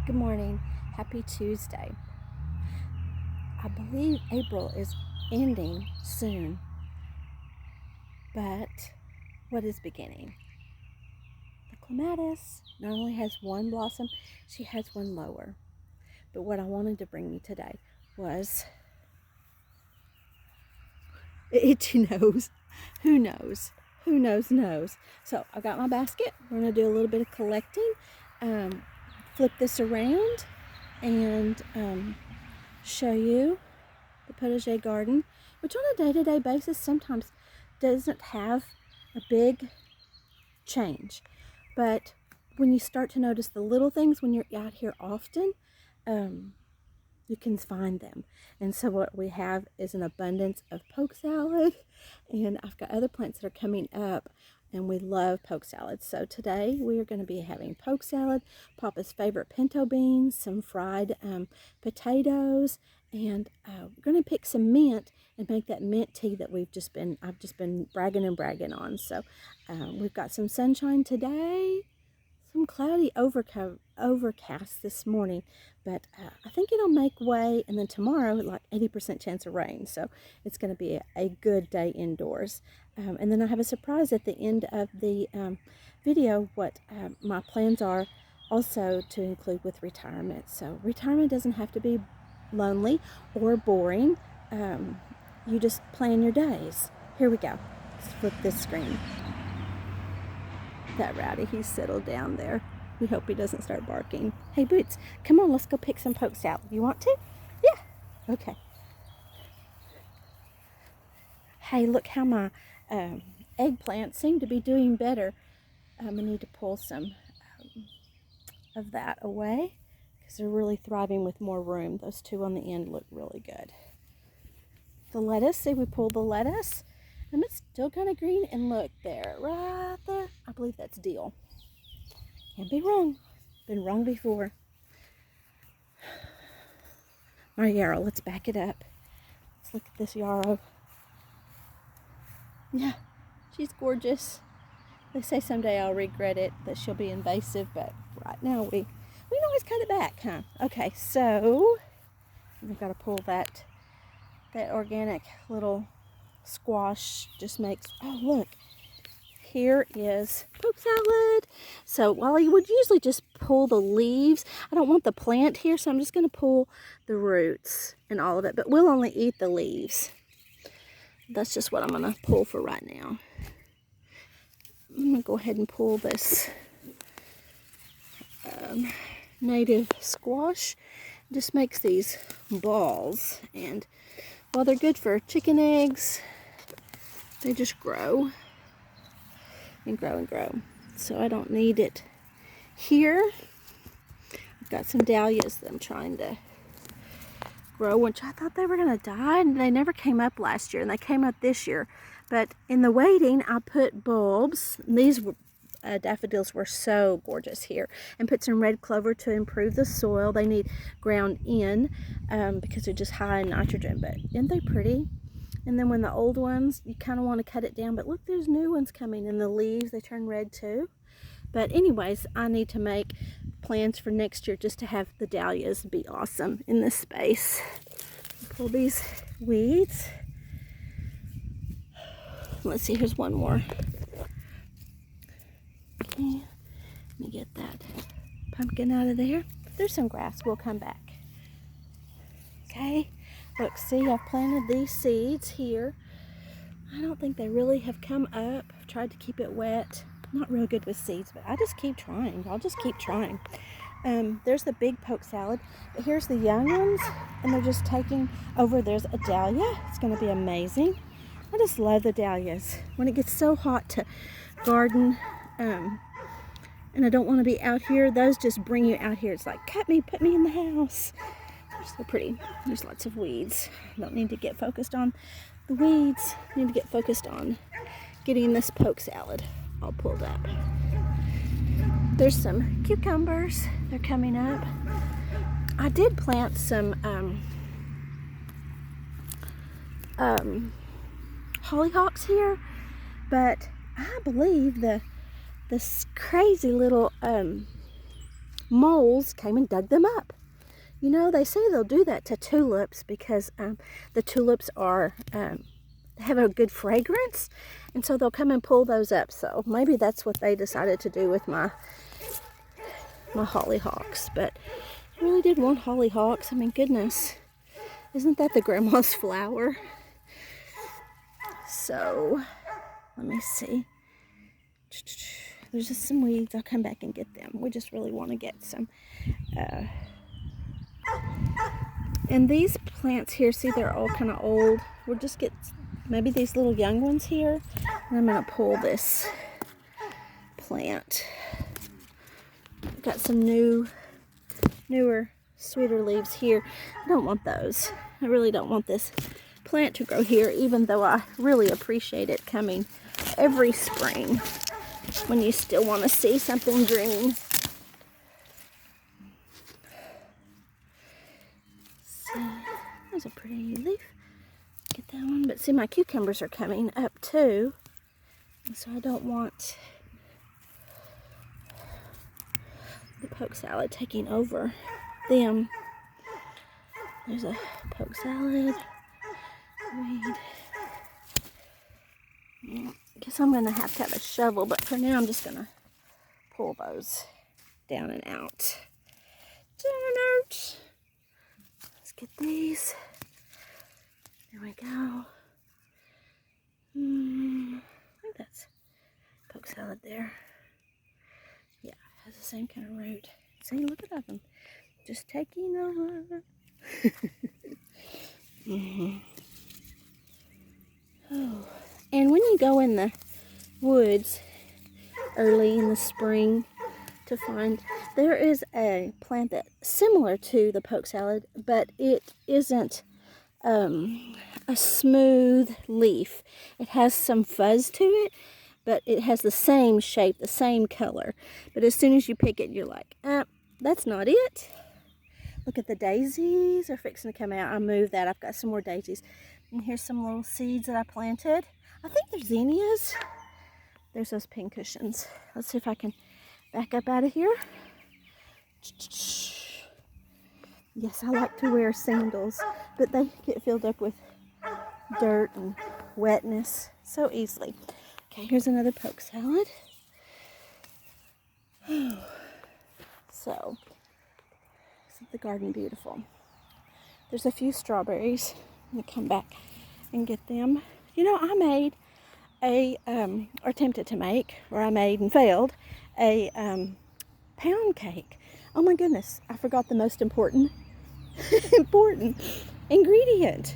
Good morning. Happy Tuesday. I believe April is ending soon, but what is beginning? The clematis not only has one blossom, she has one lower. But what I wanted to bring you today was itchy nose. Who knows? Who knows? So I got my basket. We're going to do a little bit of collecting. Flip this around and show you the potager garden, which on a day-to-day basis sometimes doesn't have a big change. But when you start to notice the little things when you're out here often, you can find them. And so what we have is an abundance of poke salad, and I've got other plants that are coming up, and we love poke salad. So today we are going to be having poke salad, Papa's favorite pinto beans, some fried potatoes, and we're going to pick some mint and make that mint tea that I've just been bragging on. So we've got some sunshine today, some cloudy overcast this morning, but I think it'll make way, and then tomorrow like 80% chance of rain, so it's going to be a good day indoors. And then I have a surprise at the end of the video, what my plans are also to include with retirement. So retirement doesn't have to be lonely or boring. You just plan your days. Here we go. Let's flip this screen. That Rowdy, he's settled down there. We hope he doesn't start barking. Hey, Boots, come on, let's go pick some poke salad. You want to? Yeah. Okay. Hey, look how my eggplants seem to be doing better. I need to pull some of that away because they're really thriving with more room. Those two on the end look really good. The lettuce, see, we pulled the lettuce. And it's still kind of green, and look there, right there. I believe that's dill. Can't be wrong. Been wrong before. Our yarrow, let's back it up. Let's look at this yarrow. Yeah, she's gorgeous. They say someday I'll regret it, that she'll be invasive, but right now we can always cut it back, huh? Okay, so we've got to pull that organic little squash. Just makes, oh look, here is poke salad. So while you would usually just pull the leaves, I don't want the plant here, so I'm just going to pull the roots and all of it, but we'll only eat the leaves. That's just what I'm going to pull for right now. I'm going to go ahead and pull this native squash. It just makes these balls, and while they're good for chicken eggs, they just grow and grow and grow. So I don't need it here. I've got some dahlias that I'm trying to grow, which I thought they were going to die, and they never came up last year, and they came up this year. But in the waiting, I put bulbs. These daffodils were so gorgeous here, and put some red clover to improve the soil. They need ground in because they're just high in nitrogen, but aren't they pretty? And then when the old ones, you kind of want to cut it down, but look, there's new ones coming, and the leaves, they turn red too. But anyways, I need to make plans for next year just to have the dahlias be awesome in this space. Pull these weeds. Let's see, here's one more. Okay, let me get that pumpkin out of there. There's some grass, we'll come back. Okay, look, see, I've planted these seeds here. I don't think they really have come up. I've tried to keep it wet. I'm not real good with seeds, but I just keep trying. I'll just keep trying. There's the big poke salad, but here's the young ones, and they're just taking over. There's a dahlia. It's going to be amazing. I just love the dahlias. When it gets so hot to garden, and I don't want to be out here, those just bring you out here. It's like, cut me, put me in the house. They're so pretty. There's lots of weeds. I don't need to get focused on the weeds. I need to get focused on getting this poke salad all pulled up. There's some cucumbers. They're coming up. I did plant some hollyhocks here, but I believe this crazy little moles came and dug them up. You know, they say they'll do that to tulips because the tulips are have a good fragrance, and so they'll come and pull those up. So maybe that's what they decided to do with my hollyhocks. But I really did want hollyhocks. I mean, goodness, isn't that the grandma's flower? So let me see. There's just some weeds. I'll come back and get them. We just really want to get some. And these plants here, see, they're all kind of old. We'll just get maybe these little young ones here. And I'm going to pull this plant. I've got some newer, sweeter leaves here. I don't want those. I really don't want this plant to grow here, even though I really appreciate it coming every spring when you still want to see something green. So, there's a pretty leaf. Get that one. But see, my cucumbers are coming up too. And so I don't want the poke salad taking over them. There's a poke salad weed. I guess I'm going to have a shovel, but for now I'm just going to pull those down and out. Let's get these. There we go. I think that's poke salad there. Yeah, it has the same kind of root. See, look at them. Just taking over. Oh. And when you go in the woods early in the spring to find, there is a plant that's similar to the poke salad, but it isn't a smooth leaf. It has some fuzz to it, but it has the same shape, the same color. But as soon as you pick it, you're like, that's not it. Look at the daisies are fixing to come out. I moved that. I've got some more daisies. And here's some little seeds that I planted. I think they're zinnias. There's those pincushions. Let's see if I can back up out of here. Yes, I like to wear sandals, but they get filled up with dirt and wetness so easily. Okay, here's another poke salad. So, isn't the garden beautiful? There's a few strawberries. I'm going to come back and get them. You know, I made or attempted to make, or I made and failed, a pound cake. Oh my goodness, I forgot the most important ingredient.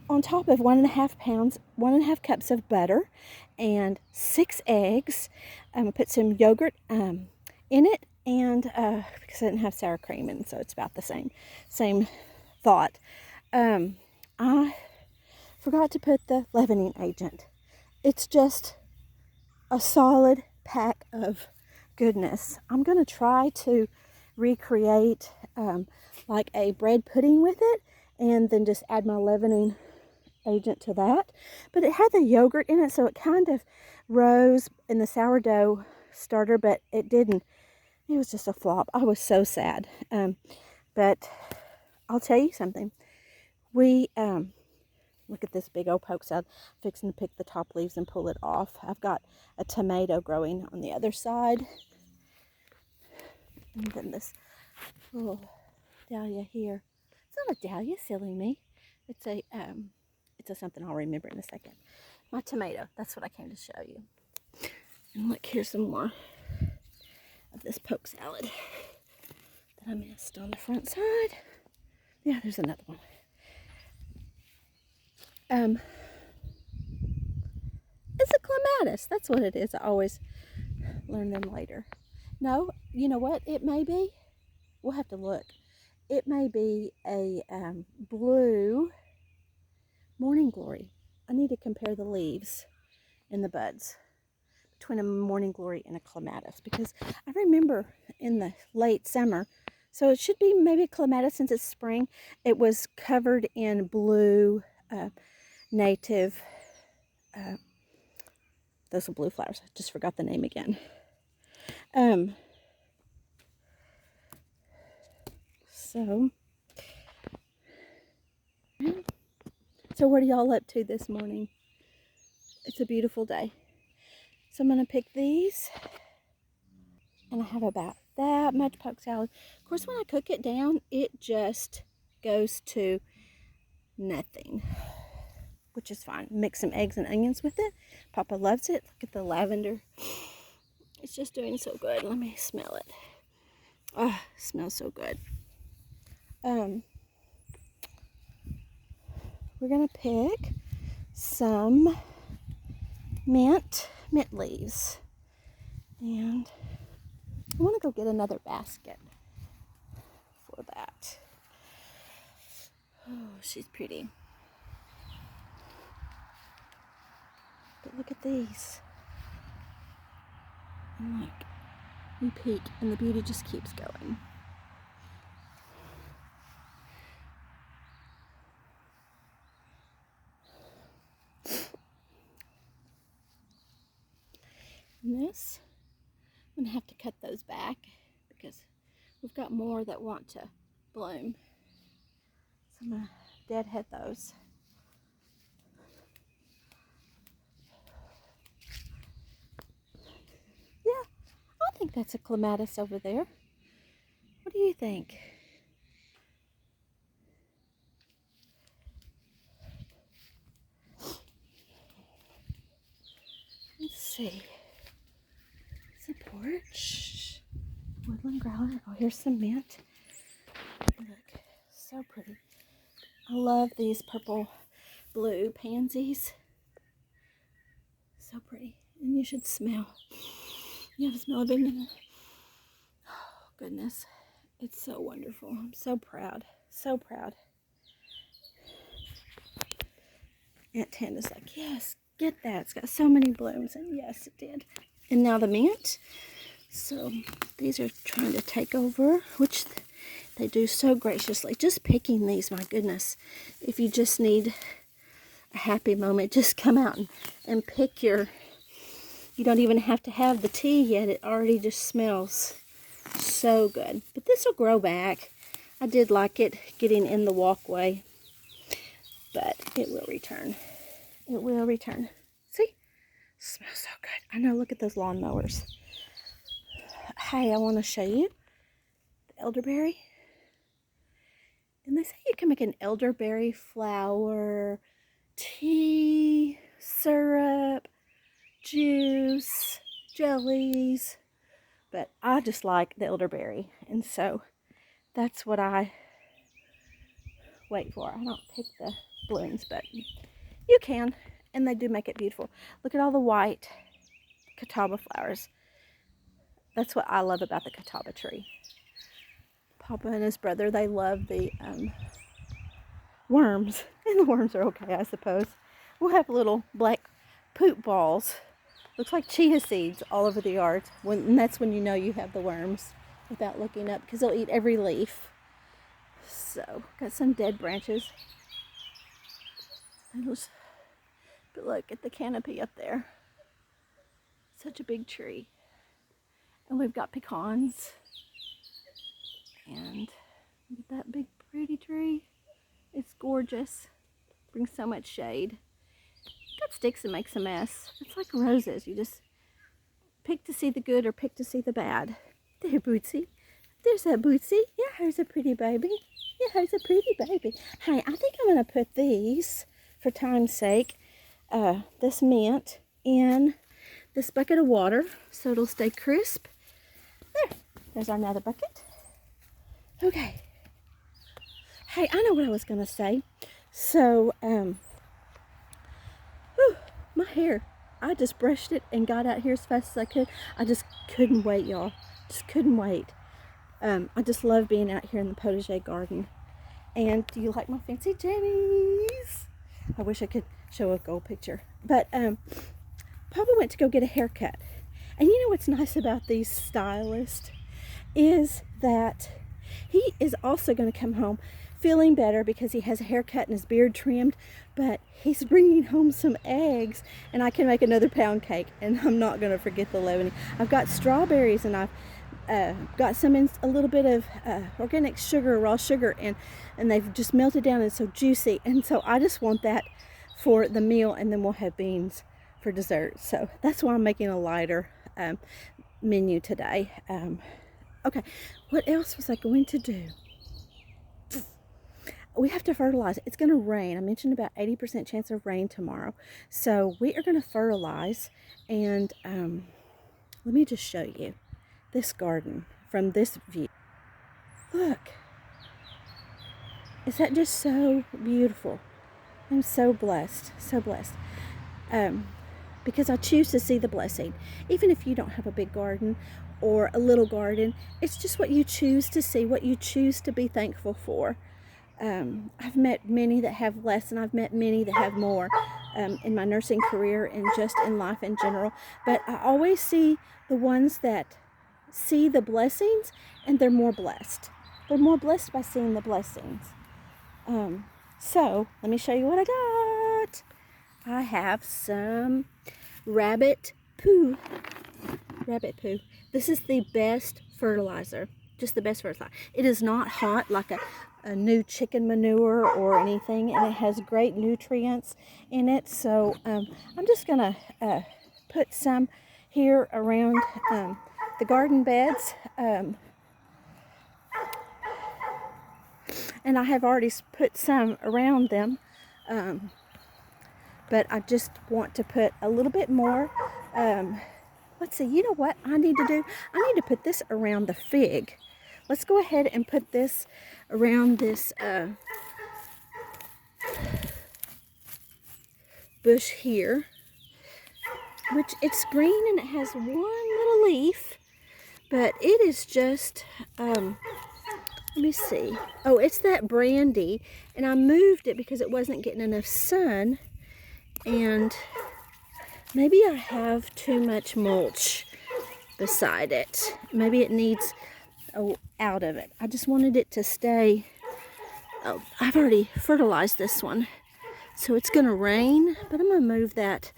On top of 1.5 cups of butter and 6 eggs. I put some yogurt in it, and because I didn't have sour cream, and so it's about the same thought. I forgot to put the leavening agent. It's just a solid pack of goodness. I'm going to try to recreate like a bread pudding with it, and then just add my leavening agent to that. But it had the yogurt in it, so it kind of rose in the sourdough starter, but it didn't. It was just a flop. I was so sad. But I'll tell you something. We look at this big old poke salad. Fixing to pick the top leaves and pull it off. I've got a tomato growing on the other side, and then this little dahlia here. It's not a dahlia, silly me. It's a something I'll remember in a second. My tomato. That's what I came to show you. And look, here's some more of this poke salad that I missed on the front side. Yeah, there's another one. It's a clematis. That's what it is. I always learn them later. No, you know what? It may be. We'll have to look. It may be a blue morning glory. I need to compare the leaves and the buds between a morning glory and a clematis, because I remember in the late summer, so it should be maybe a clematis since it's spring, it was covered in blue native, those are blue flowers. I just forgot the name again. So what are y'all up to this morning? It's a beautiful day. So I'm going to pick these. And I have about that much poke salad. Of course, when I cook it down, it just goes to nothing, which is fine. Mix some eggs and onions with it. Papa loves it. Look at the lavender. It's just doing so good. Let me smell it. Oh, it smells so good. We're going to pick some mint leaves. And I want to go get another basket for that. Oh, she's pretty. But look at these. And look, you peek and the beauty just keeps going. And this, I'm going to have to cut those back because we've got more that want to bloom. So I'm going to deadhead those. Yeah, I think that's a clematis over there. What do you think? Let's see. Porch, woodland growler. Oh, here's some mint. Look, so pretty. I love these purple blue pansies. So pretty. And you should smell. You have a smell of it. Oh, goodness. It's so wonderful. I'm so proud. So proud. Aunt Tanda's like, yes, get that. It's got so many blooms. And yes, it did. And now the mint. So these are trying to take over, which they do so graciously. Just picking these, my goodness. If you just need a happy moment, just come out and pick your, you don't even have to have the tea yet. It already just smells so good. But this will grow back. I did like it getting in the walkway, but it will return. It will return. See? Smells so good. I know, look at those lawnmowers. Hey, I want to show you the elderberry. And they say you can make an elderberry flour, tea, syrup, juice, jellies. But I just like the elderberry. And so that's what I wait for. I don't pick the blooms, but you can. And they do make it beautiful. Look at all the white catawba flowers. That's what I love about the catawba tree. Papa and his brother, they love the worms. And the worms are okay, I suppose. We'll have little black poop balls. Looks like chia seeds all over the yard. And that's when you know you have the worms without looking up, because they'll eat every leaf. So, got some dead branches. But look at the canopy up there. Such a big tree. And we've got pecans. And look at that big pretty tree. It's gorgeous. Brings so much shade. Got sticks and makes a mess. It's like roses. You just pick to see the good or pick to see the bad. There, Bootsy. There's that Bootsy. Yeah, here's a pretty baby. Yeah, here's a pretty baby. Hey, I think I'm going to put these, for time's sake, this mint in this bucket of water so it'll stay crisp. There's our another bucket. Okay. Hey, I know what I was going to say. So, my hair. I just brushed it and got out here as fast as I could. I just couldn't wait, y'all. Just couldn't wait. I just love being out here in the potager garden. And do you like my fancy jammies? I wish I could show a gold picture. But Papa went to go get a haircut. And you know what's nice about these stylists is that he is also going to come home feeling better because he has a haircut and his beard trimmed, but he's bringing home some eggs and I can make another pound cake, and I'm not going to forget the leavening. I've got strawberries and I've got some in a little bit of organic sugar, raw sugar, and they've just melted down and so juicy. And so I just want that for the meal, and then we'll have beans for dessert. So that's why I'm making a lighter menu today. Okay, what else was I going to do? We have to fertilize. It's going to rain. I mentioned about 80% chance of rain tomorrow. So we are going to fertilize, and let me just show you this garden from this view. Look, is that just so beautiful? I'm so blessed, because I choose to see the blessing. Even if you don't have a big garden or a little garden, it's just what you choose to see, what you choose to be thankful for. I've met many that have less, and I've met many that have more in my nursing career and just in life in general. But I always see the ones that see the blessings, and they're more blessed. They're more blessed by seeing the blessings. So let me show you what I got. I have some rabbit poo. This is the best fertilizer. Just the best fertilizer. It is not hot like a new chicken manure or anything, and it has great nutrients in it. So I'm just gonna put some here around the garden beds, and I have already put some around them, but I just want to put a little bit more. Let's see, you know what I need to do? I need to put this around the fig. Let's go ahead and put this around this bush here, which it's green and it has one little leaf, but it is just, let me see. Oh, it's that brandy, and I moved it because it wasn't getting enough sun, and maybe I have too much mulch beside it. Maybe it needs out of it. I just wanted it to stay. Oh, I've already fertilized this one, so it's gonna rain, but I'm gonna move that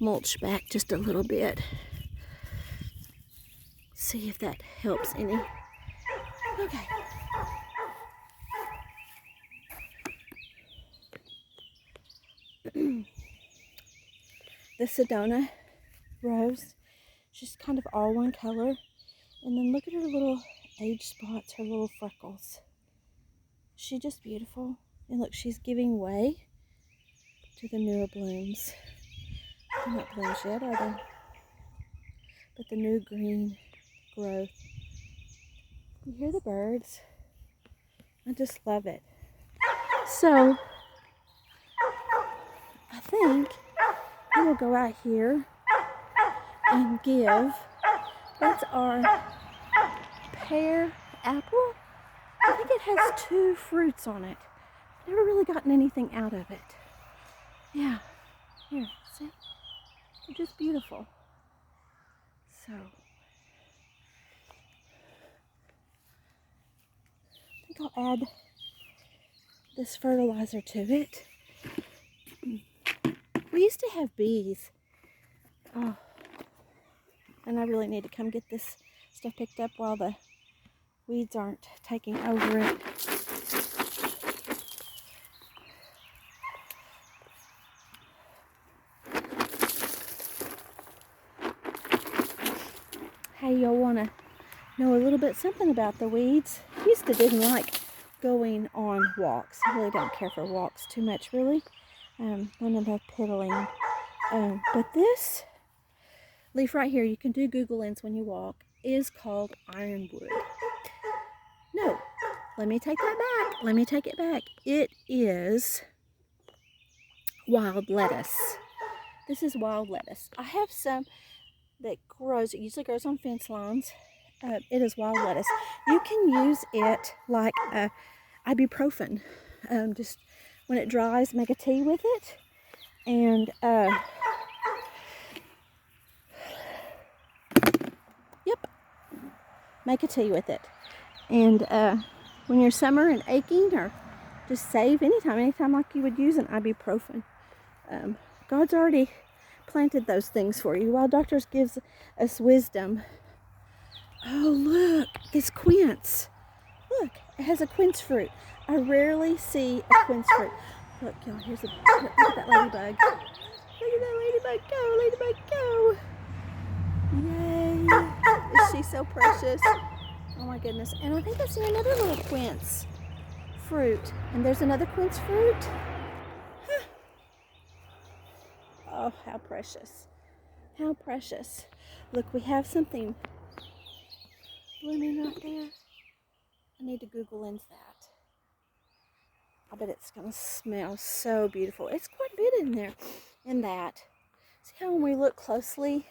mulch back just a little bit. See if that helps any. Okay. The Sedona rose, just kind of all one color. And then look at her little age spots, her little freckles. She's just beautiful. And look, she's giving way to the newer blooms. They're not blooms yet, are they? But the new green growth. You hear the birds? I just love it. So, I think I will go out here and give, that's our pear apple. I think it has 2 fruits on it. Never really gotten anything out of it. Yeah, here, see? They're just beautiful. So, I think I'll add this fertilizer to it. We used to have bees. Oh, and I really need to come get this stuff picked up while the weeds aren't taking over it. Hey, y'all want to know a little bit something about the weeds? I used to didn't like going on walks. I really don't care for walks too much, really. None of the piddling. But this leaf right here, you can do Google Lens when you walk, is called ironwood. No, let me take that back. Let me take it back. It is wild lettuce. This is wild lettuce. I have some that grows, it usually grows on fence lines. It is wild lettuce. You can use it like ibuprofen. Just when it dries, make a tea with it. And yep, make a tea with it. And when you're summer and aching, or just save anytime like you would use an ibuprofen. God's already planted those things for you. While doctors gives us wisdom, Oh, look, this quince. Look, it has a quince fruit. I rarely see a quince fruit. Look, y'all, look at that ladybug. Look at that ladybug go, ladybug go. Yay. Is she so precious? Oh my goodness. And I think I see another little quince fruit. And there's another quince fruit. Huh. Oh, how precious. How precious. Look, we have something blooming right there. I need to Google lens that. I bet it's going to smell so beautiful. It's quite a bit in there, in that. See how when we look closely,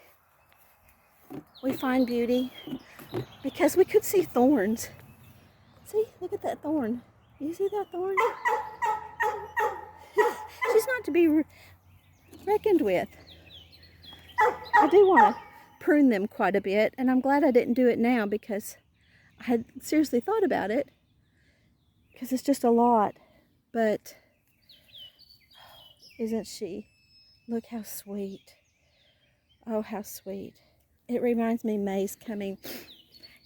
we find beauty? Because we could see thorns. See, look at that thorn. You see that thorn? She's not to be reckoned with. I do want to prune them quite a bit, and I'm glad I didn't do it now because I had seriously thought about it, because it's just a lot. But isn't she? Look how sweet. Oh, how sweet. It reminds me May's coming.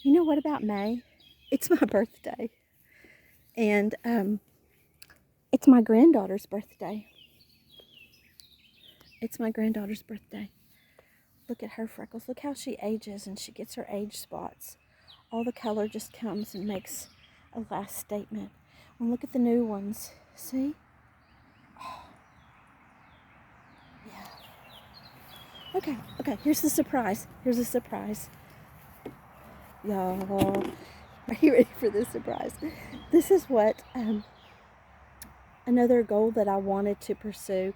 You know what about May? It's my birthday. And it's my granddaughter's birthday. It's my granddaughter's birthday. Look at her freckles. Look how she ages and she gets her age spots. All the color just comes and makes a last statement. And look at the new ones. See? Oh. Yeah. Okay, here's the surprise. Here's a surprise. Y'all, are you ready for this surprise? This is what another goal that I wanted to pursue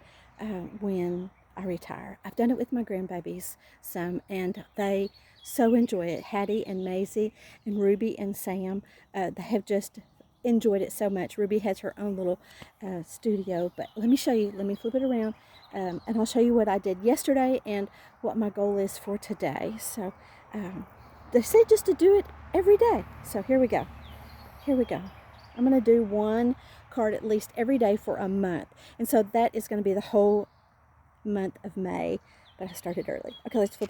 when I retire. I've done it with my grandbabies some, and they so enjoy it. Hattie and Maisie and Ruby and Sam, they have just enjoyed it so much. Ruby has her own little studio, but let me show you. Let me flip it around, and I'll show you what I did yesterday and what my goal is for today. So they said just to do it every day. So here we go. Here we go. I'm going to do one card at least every day for a month. And so that is going to be the whole month of May. But I started early. Okay, let's flip it.